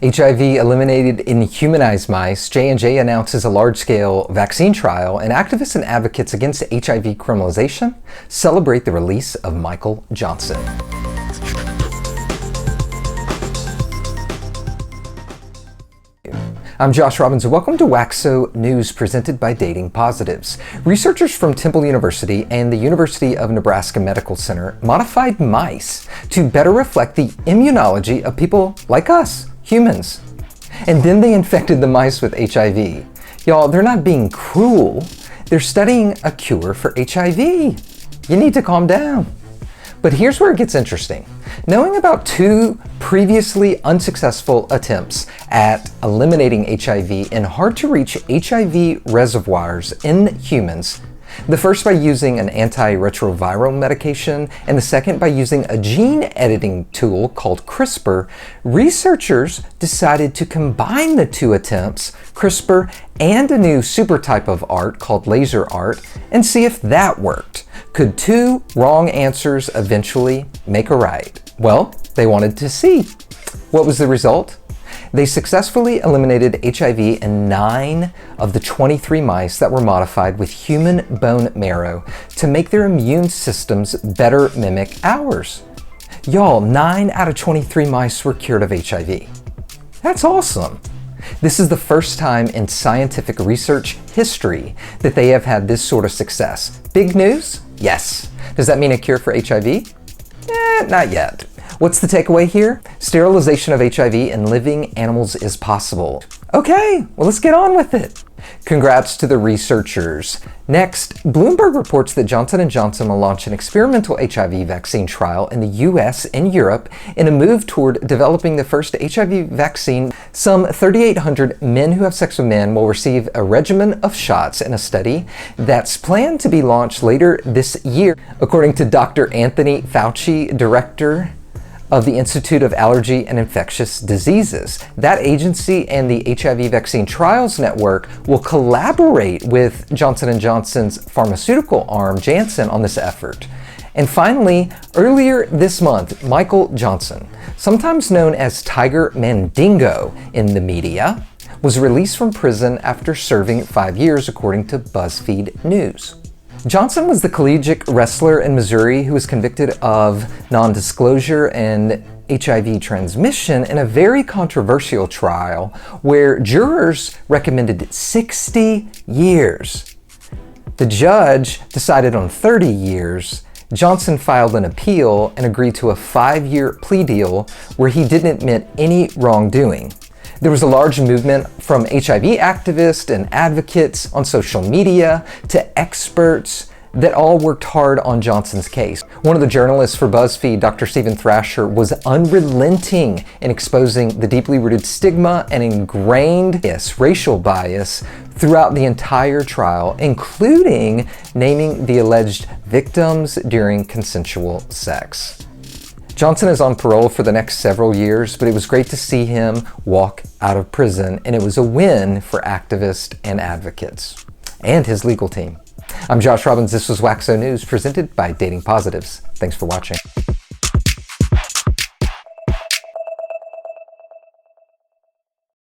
HIV eliminated in humanized mice, J&J announces a large-scale vaccine trial, and activists and advocates against HIV criminalization celebrate the release of Michael Johnson. I'm Josh Robbins, and welcome to WAXOH News presented by Dating Positives. Researchers from Temple University and the University of Nebraska Medical Center modified mice to better reflect the immunology of people like us, humans. And then they infected the mice with HIV. Y'all, they're not being cruel. They're studying a cure for HIV. You need to calm down. But here's where it gets interesting. Knowing about two previously unsuccessful attempts at eliminating HIV in hard-to-reach HIV reservoirs in humans, the first by using an antiretroviral medication and the second by using a gene editing tool called CRISPR, researchers decided to combine the two attempts, CRISPR and a new super type of art called laser art, and see if that worked. Could two wrong answers eventually make a right? Well, they wanted to see. What was the result? They successfully eliminated HIV in 9 of the 23 mice that were modified with human bone marrow to make their immune systems better mimic ours. Y'all, 9 out of 23 mice were cured of HIV. That's awesome. This is the first time in scientific research history that they have had this sort of success. Big news? Yes. Does that mean a cure for HIV? Not yet. What's the takeaway here? Sterilization of HIV in living animals is possible. Okay, well, let's get on with it. Congrats to the researchers. Next, Bloomberg reports that Johnson & Johnson will launch an experimental HIV vaccine trial in the US and Europe in a move toward developing the first HIV vaccine. Some 3,800 men who have sex with men will receive a regimen of shots in a study that's planned to be launched later this year, according to Dr. Anthony Fauci, director of the Institute of Allergy and Infectious Diseases. That agency and the HIV Vaccine Trials Network will collaborate with Johnson & Johnson's pharmaceutical arm, Janssen, on this effort. And finally, earlier this month, Michael Johnson, sometimes known as Tiger Mandingo in the media, was released from prison after serving 5 years, according to BuzzFeed News. Johnson was the collegiate wrestler in Missouri who was convicted of non-disclosure and HIV transmission in a very controversial trial where jurors recommended 60 years. The judge decided on 30 years. Johnson filed an appeal and agreed to a 5-year plea deal where he didn't admit any wrongdoing. There was a large movement from HIV activists and advocates on social media to experts that all worked hard on Johnson's case. One of the journalists for BuzzFeed, Dr. Stephen Thrasher, was unrelenting in exposing the deeply rooted stigma and ingrained racial bias throughout the entire trial, including naming the alleged victims during consensual sex. Johnson is on parole for the next several years, but it was great to see him walk out of prison, and it was a win for activists and advocates and his legal team. I'm Josh Robbins. This was WAXOH News presented by Dating Positives. Thanks for watching.